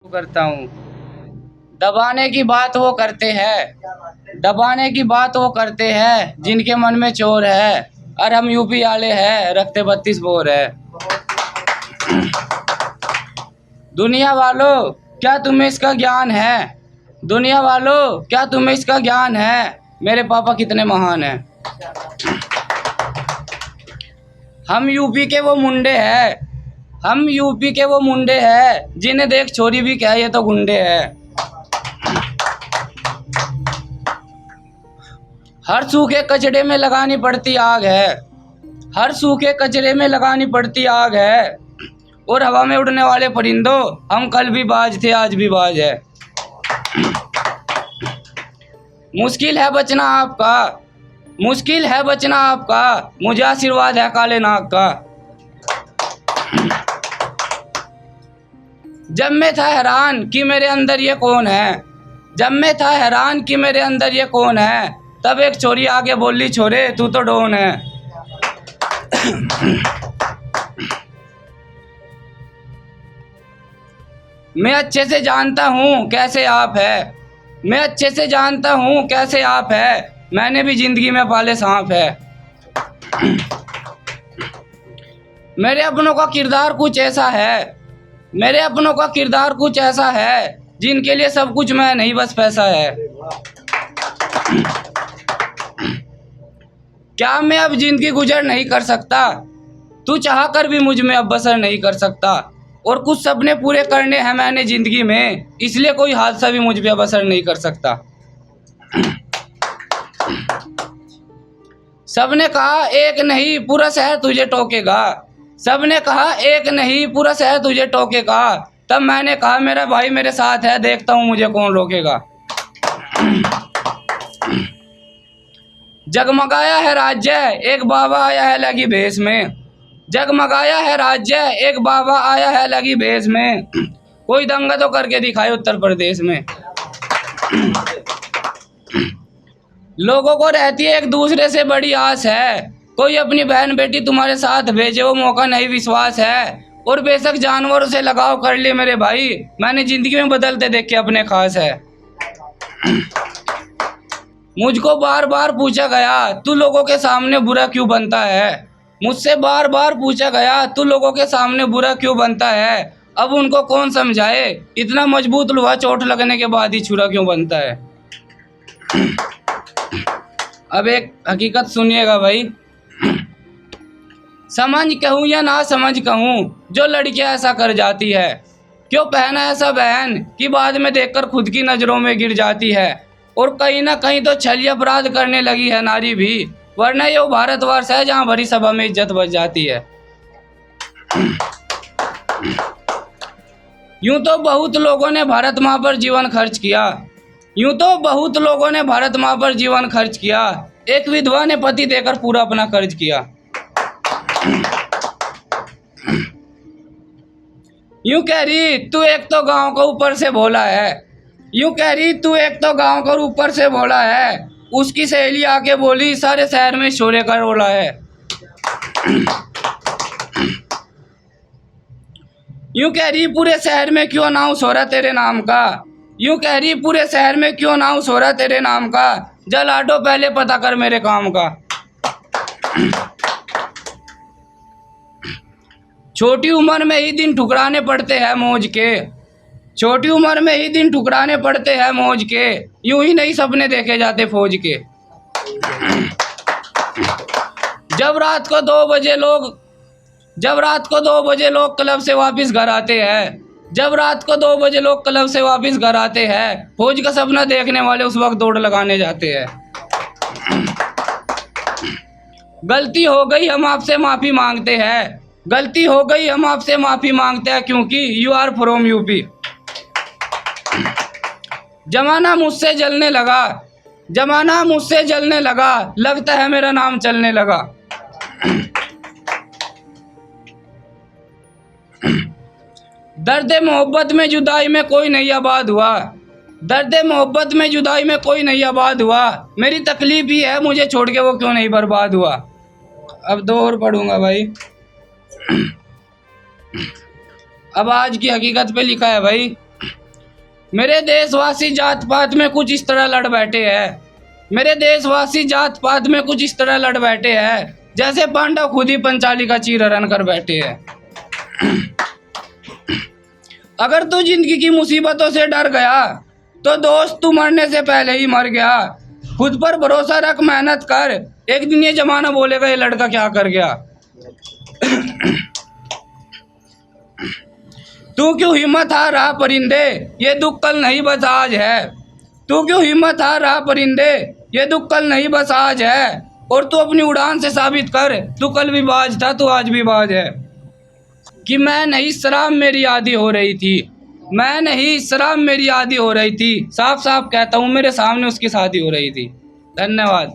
करता हूँ। दबाने की बात वो करते हैं, दबाने की बात वो करते हैं जिनके मन में चोर है। और हम यूपी वाले हैं, रखते 32 बोर है। दुनिया वालों क्या तुम्हें इसका ज्ञान है? दुनिया वालों क्या तुम्हें इसका ज्ञान है? मेरे पापा कितने महान हैं। हम यूपी के वो मुंडे हैं, हम यूपी के वो मुंडे हैं जिन्हें देख छोरी भी क्या ये तो गुंडे हैं। हर सूखे कचड़े में लगानी पड़ती आग है, हर सूखे कचड़े में लगानी पड़ती आग है। और हवा में उड़ने वाले परिंदों, हम कल भी बाज थे आज भी बाज है। मुश्किल है बचना आपका, मुश्किल है बचना आपका, मुझे आशीर्वाद है काले नाग का। जब मैं था हैरान कि मेरे अंदर ये कौन है, जब मैं था हैरान कि मेरे अंदर ये कौन है, तब एक छोरी आगे बोली छोरे तू तो डॉन है। मैं अच्छे से जानता हूँ कैसे आप है, मैं अच्छे से जानता हूँ कैसे आप है, मैंने भी जिंदगी में पाले सांप है। मेरे अपनों का किरदार कुछ ऐसा है, मेरे अपनों का किरदार कुछ ऐसा है, जिनके लिए सब कुछ मैं नहीं बस पैसा है। क्या मैं अब जिंदगी गुजर नहीं कर सकता, तू चाह कर भी मुझ में अब बसर नहीं कर सकता। और कुछ सपने पूरे करने हैं मैंने जिंदगी में, इसलिए कोई हादसा भी मुझ पे अब असर नहीं कर सकता। सबने कहा एक नहीं पूरा शहर तुझे टोकेगा, सबने कहा एक नहीं पूरा शहर तुझे टोकेगा। तब मैंने कहा मेरा भाई मेरे साथ है, देखता हूँ मुझे कौन रोकेगा। जगमगाया है राज्य एक बाबा आया है लगी भेष में, जगमगाया है राज्य एक बाबा आया है लगी भेष में। कोई दंगा तो करके दिखाए उत्तर प्रदेश में। लोगों को रहती है एक दूसरे से बड़ी आस है, कोई अपनी बहन बेटी तुम्हारे साथ भेजे वो मौका नहीं विश्वास है। और बेशक जानवरों से लगाव कर लिए मेरे भाई, मैंने जिंदगी में बदलते देखे अपने खास है। मुझको बार बार पूछा गया तू लोगों के सामने बुरा क्यों बनता है, मुझसे बार बार पूछा गया तू लोगों के सामने बुरा क्यों बनता है। अब उनको कौन समझाए इतना मजबूत लोहा चोट लगने के बाद ही छुरा क्यों बनता है। अब एक हकीकत सुनिएगा भाई, समझ कहूँ या ना समझ कहूँ जो लड़कियां ऐसा कर जाती है, क्यों पहना ऐसा बहन कि बाद में देखकर खुद की नज़रों में गिर जाती है। और कहीं ना कहीं तो छल अपराध करने लगी है नारी भी, वरना ये भारतवर्ष है जहाँ भरी सभा में इज्जत बच जाती है। यूं तो बहुत लोगों ने भारत माँ पर जीवन खर्च किया, यूं तो बहुत लोगों ने भारत माँ पर जीवन खर्च किया, एक विधवा ने पति देकर पूरा अपना कर्ज किया। यूं कह रही तू एक तो गांव को ऊपर से भोला है, यूं कह रही तू एक तो गांव को ऊपर से भोला है। उसकी सहेली आके बोली सारे शहर में शोरे का रोला है। यूं कह रही पूरे शहर में क्यों अनाउंस हो रहा तेरे नाम का, यूं कह रही पूरे शहर में क्यों अनाउंस हो रहा तेरे नाम का। जल आटो पहले पता कर मेरे काम का। छोटी उम्र में ही दिन ठुकराने पड़ते हैं मौज के, छोटी उम्र में ही दिन ठुकराने पड़ते हैं मौज के, यूं ही नहीं सपने देखे जाते फौज के। जब रात को 2 बजे लोग क्लब से वापस घर आते हैं, जब रात को 2 बजे लोग क्लब से वापस घर आते हैं, फौज का सपना देखने वाले उस वक्त दौड़ लगाने जाते हैं। गलती हो गई हम आपसे माफी मांगते हैं, गलती हो गई हम आपसे माफी मांगते हैं, क्योंकि यू आर फ्रॉम यूपी। जमाना मुझसे जलने लगा, जमाना मुझसे जलने लगा, लगता है मेरा नाम चलने लगा। दर्द मोहब्बत में जुदाई में कोई नहीं आबाद हुआ, दर्द मोहब्बत में जुदाई में कोई नहीं आबाद हुआ। मेरी तकलीफ ही है मुझे छोड़ के वो क्यों नहीं बर्बाद हुआ। अब 2 और पढ़ूंगा भाई। अब आज की हकीकत पे लिखा है भाई, मेरे देशवासी जात पात में कुछ इस तरह लड़ बैठे हैं, मेरे देशवासी जात पात में कुछ इस तरह लड़ बैठे हैं जैसे पांडव खुद ही पंचाली का चीरहरण कर बैठे हैं। अगर तू जिंदगी की मुसीबतों से डर गया तो दोस्त तू मरने से पहले ही मर गया। खुद पर भरोसा रख, मेहनत कर, एक दिन ये जमाना बोलेगा ये लड़का क्या कर गया। तू क्यों हिम्मत हार रहा परिंदे, ये दुख कल नहीं बस आज है। तू क्यों हिम्मत हार रहा परिंदे, ये दुख कल नहीं बस आज है। और तू अपनी उड़ान से साबित कर, तू कल भी बाज था, तू आज भी बाज है। कि मैं नहीं शराब मेरी आदी हो रही थी, मैं नहीं शराब मेरी आदी हो रही थी, साफ साफ कहता हूँ मेरे सामने उसकी शादी हो रही थी। धन्यवाद।